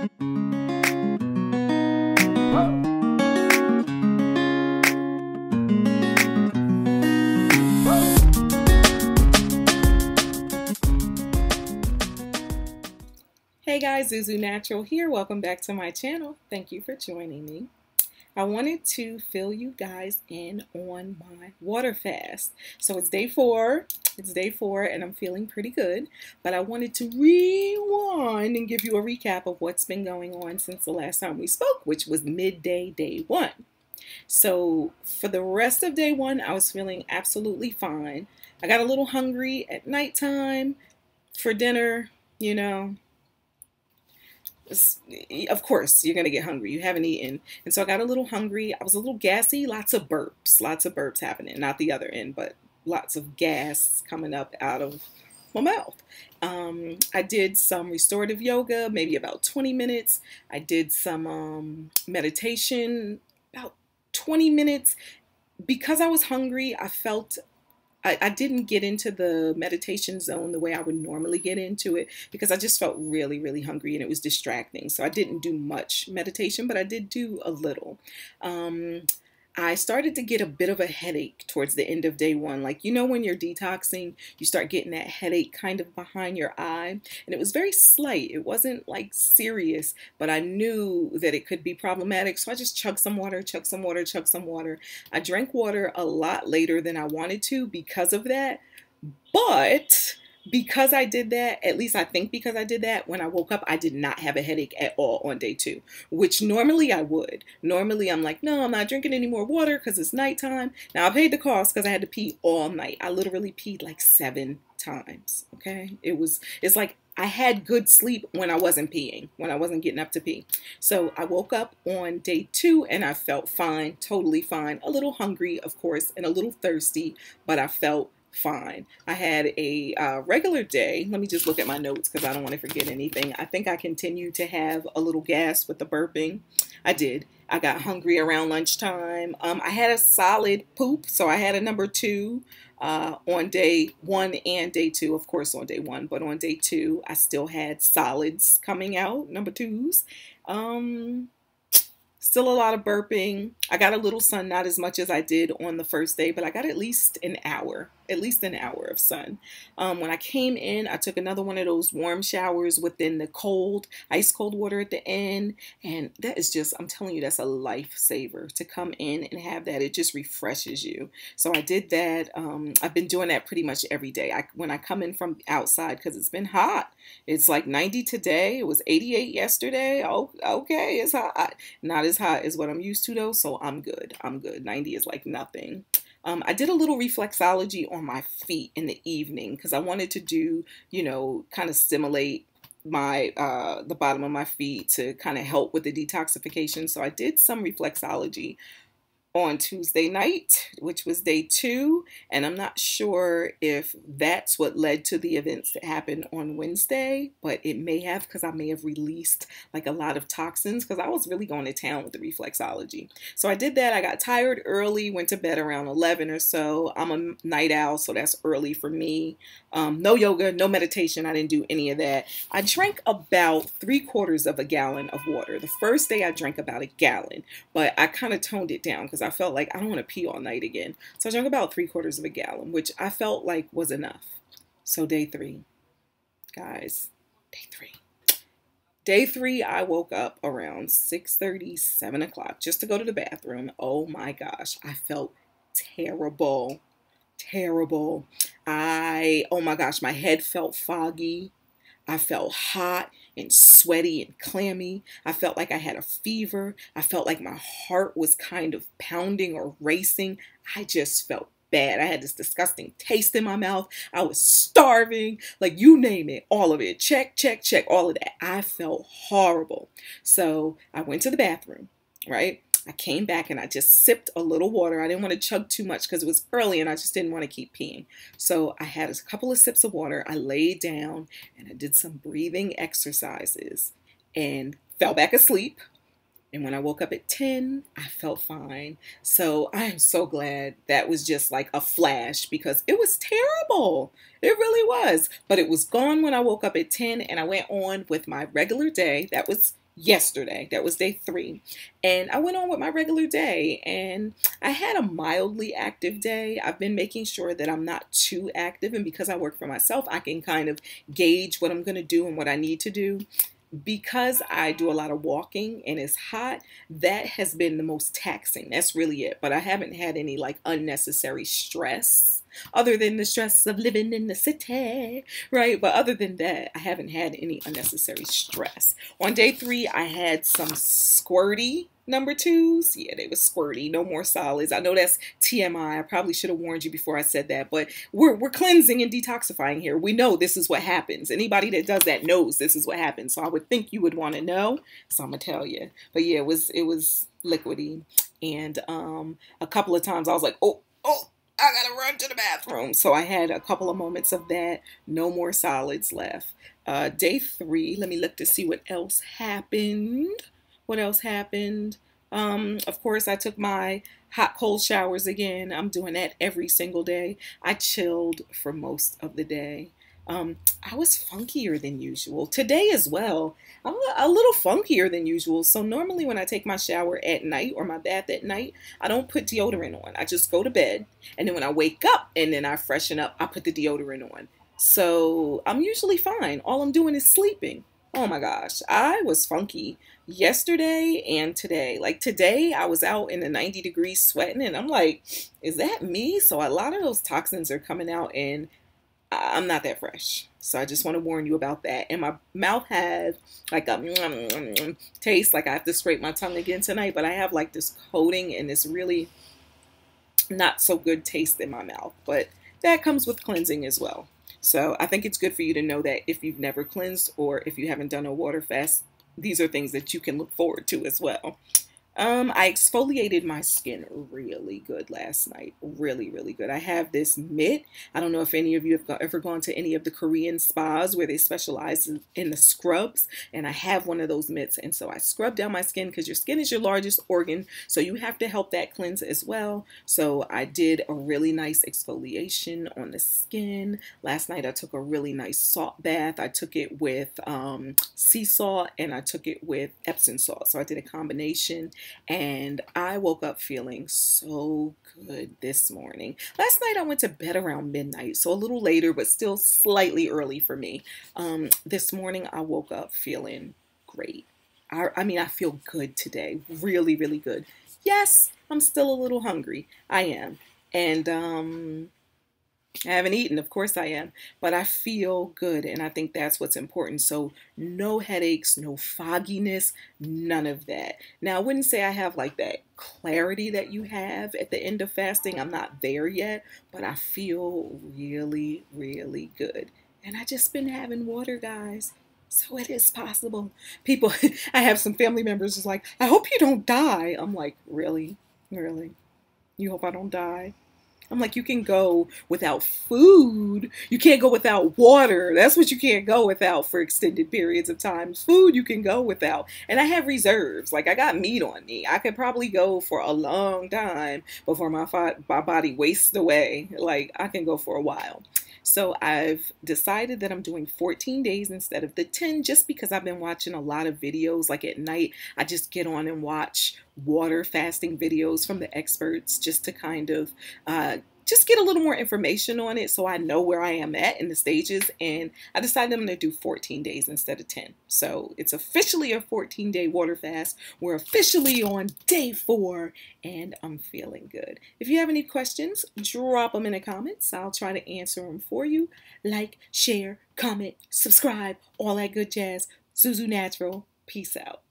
Hey guys, Zuzunatural here. Welcome back to my channel. Thank you for joining me. I wanted to fill you guys in on my water fast. So it's day 4. It's day 4 and I'm feeling pretty good. But I wanted to rewind and give you a recap of what's been going on since the last time we spoke, which was midday day 1. So for the rest of day 1, I was feeling absolutely fine. I got a little hungry at nighttime for dinner, you know. Of course, you're going to get hungry. You haven't eaten. And so I got a little hungry. I was a little gassy. Lots of burps happening. Not the other end, but lots of gas coming up out of my mouth. I did some restorative yoga, maybe about 20 minutes. I did some meditation, about 20 minutes. Because I was hungry, I didn't get into the meditation zone the way I would normally get into it because I just felt really, really hungry and it was distracting. So I didn't do much meditation, but I did do a little. I started to get a bit of a headache towards the end of day 1. Like, you know, when you're detoxing, you start getting that headache kind of behind your eye. And it was very slight. It wasn't like serious, but I knew that it could be problematic. So I just chugged some water, chugged some water, chugged some water. I drank water a lot later than I wanted to because of that. But because I did that, at least I think because I did that, when I woke up, I did not have a headache at all on day 2, which normally I would. Normally I'm like, no, I'm not drinking any more water because it's nighttime. Now I paid the cost because I had to pee all night. I literally peed like 7 times, okay? It's like I had good sleep when I wasn't peeing, when I wasn't getting up to pee. So I woke up on day 2 and I felt fine, totally fine. A little hungry, of course, and a little thirsty, but I felt fine. I had a regular day. Let me just look at my notes because I don't want to forget anything. I think I continued to have a little gas with the burping. I did. I got hungry around lunchtime. I had a solid poop, so I had a number 2 on day 1 and day 2, of course on day 1, but on day 2 I still had solids coming out, number 2s. Still a lot of burping. I got a little sun, not as much as I did on the first day, but I got at least an hour of sun. When I came in, I took another one of those warm showers within the cold, ice cold water at the end. And that is just, I'm telling you, that's a lifesaver to come in and have that. It just refreshes you. So I did that. I've been doing that pretty much every day. When I come in from outside, because it's been hot, it's like 90 today. It was 88 yesterday. Oh, okay, it's hot. Not as hot as what I'm used to though. So I'm good. 90 is like nothing. I did a little reflexology on my feet in the evening because I wanted to do, you know, kind of stimulate my the bottom of my feet to kind of help with the detoxification. So I did some reflexology on Tuesday night, which was day 2, and I'm not sure if that's what led to the events that happened on Wednesday, but it may have, because I may have released like a lot of toxins because I was really going to town with the reflexology. So I did that. I got tired early, went to bed around 11 or so. I'm a night owl, so that's early for me. No yoga, no meditation. I didn't do any of that. I drank about 3/4 of a gallon of water. The first day I drank about a gallon, but I kind of toned it down because I felt like I don't want to pee all night again. So I drank about 3/4 of a gallon, which I felt like was enough. So day 3, guys, day 3. Day 3, I woke up around 6:30, 7 o'clock just to go to the bathroom. Oh my gosh, I felt terrible. Terrible. Oh my gosh, my head felt foggy. I felt hot and sweaty and clammy. I felt like I had a fever. I felt like my heart was kind of pounding or racing. I just felt bad. I had this disgusting taste in my mouth. I was starving, like you name it, all of it. Check, check, check, all of that. I felt horrible. So I went to the bathroom, right? I came back and I just sipped a little water. I didn't want to chug too much because it was early and I just didn't want to keep peeing. So I had a couple of sips of water. I laid down and I did some breathing exercises and fell back asleep. And when I woke up at 10, I felt fine. So I am so glad that was just like a flash because it was terrible. It really was. But it was gone when I woke up at 10 and I went on with my regular day. That was yesterday. That was day 3. And I went on with my regular day and I had a mildly active day. I've been making sure that I'm not too active. And because I work for myself, I can kind of gauge what I'm going to do and what I need to do. Because I do a lot of walking and it's hot, that has been the most taxing. That's really it. But I haven't had any like unnecessary stress other than the stress of living in the city, right? But other than that, I haven't had any unnecessary stress. On day 3, I had some squirty number 2s. Yeah, they were squirty. No more solids. I know that's TMI. I probably should have warned you before I said that, but we're cleansing and detoxifying here. We know this is what happens. Anybody that does that knows this is what happens. So I would think you would want to know. So I'm gonna tell you. But yeah, it was liquidy, and a couple of times I was like, oh. I gotta run to the bathroom. So I had a couple of moments of that. No more solids left. Day 3, let me look to see what else happened. What else happened? Of course, I took my hot, cold showers again. I'm doing that every single day. I chilled for most of the day. I was funkier than usual. Today as well, I'm a little funkier than usual. So normally when I take my shower at night or my bath at night, I don't put deodorant on. I just go to bed. And then when I wake up and then I freshen up, I put the deodorant on. So I'm usually fine. All I'm doing is sleeping. Oh my gosh, I was funky yesterday and today. Like today, I was out in the 90 degrees sweating and I'm like, is that me? So a lot of those toxins are coming out and I'm not that fresh. So I just want to warn you about that. And my mouth has like a taste, like I have to scrape my tongue again tonight, but I have like this coating and this really not so good taste in my mouth. But that comes with cleansing as well. So I think it's good for you to know that if you've never cleansed or if you haven't done a water fast, these are things that you can look forward to as well. I exfoliated my skin really good last night. Really, really good. I have this mitt. I don't know if any of you have ever gone to any of the Korean spas where they specialize in the scrubs. And I have one of those mitts. And so I scrub down my skin because your skin is your largest organ. So you have to help that cleanse as well. So I did a really nice exfoliation on the skin. Last night I took a really nice salt bath. I took it with sea salt and I took it with Epsom salt. So I did a combination. And I woke up feeling so good this morning. Last night I went to bed around midnight, so a little later, but still slightly early for me. This morning I woke up feeling great. I mean, I feel good today. Really, really good. Yes, I'm still a little hungry. I am. And I haven't eaten, of course I am, but I feel good and I think that's what's important. So no headaches, no fogginess, none of that. Now I wouldn't say I have like that clarity that you have at the end of fasting. I'm not there yet, but I feel really, really good. And I just been having water, guys. So it is possible. People, I have some family members who's like, I hope you don't die. I'm like, really? Really? You hope I don't die? I'm like, you can go without food. You can't go without water. That's what you can't go without for extended periods of time. Food you can go without. And I have reserves. Like I got meat on me. I could probably go for a long time before my body wastes away. Like I can go for a while. So I've decided that I'm doing 14 days instead of the 10 just because I've been watching a lot of videos. Like at night, I just get on and watch water fasting videos from the experts just to kind of just get a little more information on it so I know where I am at in the stages. And I decided I'm going to do 14 days instead of 10. So it's officially a 14-day water fast. We're officially on day 4 and I'm feeling good. If you have any questions, drop them in the comments. I'll try to answer them for you. Like, share, comment, subscribe, all that good jazz. Zuzunatural. Peace out.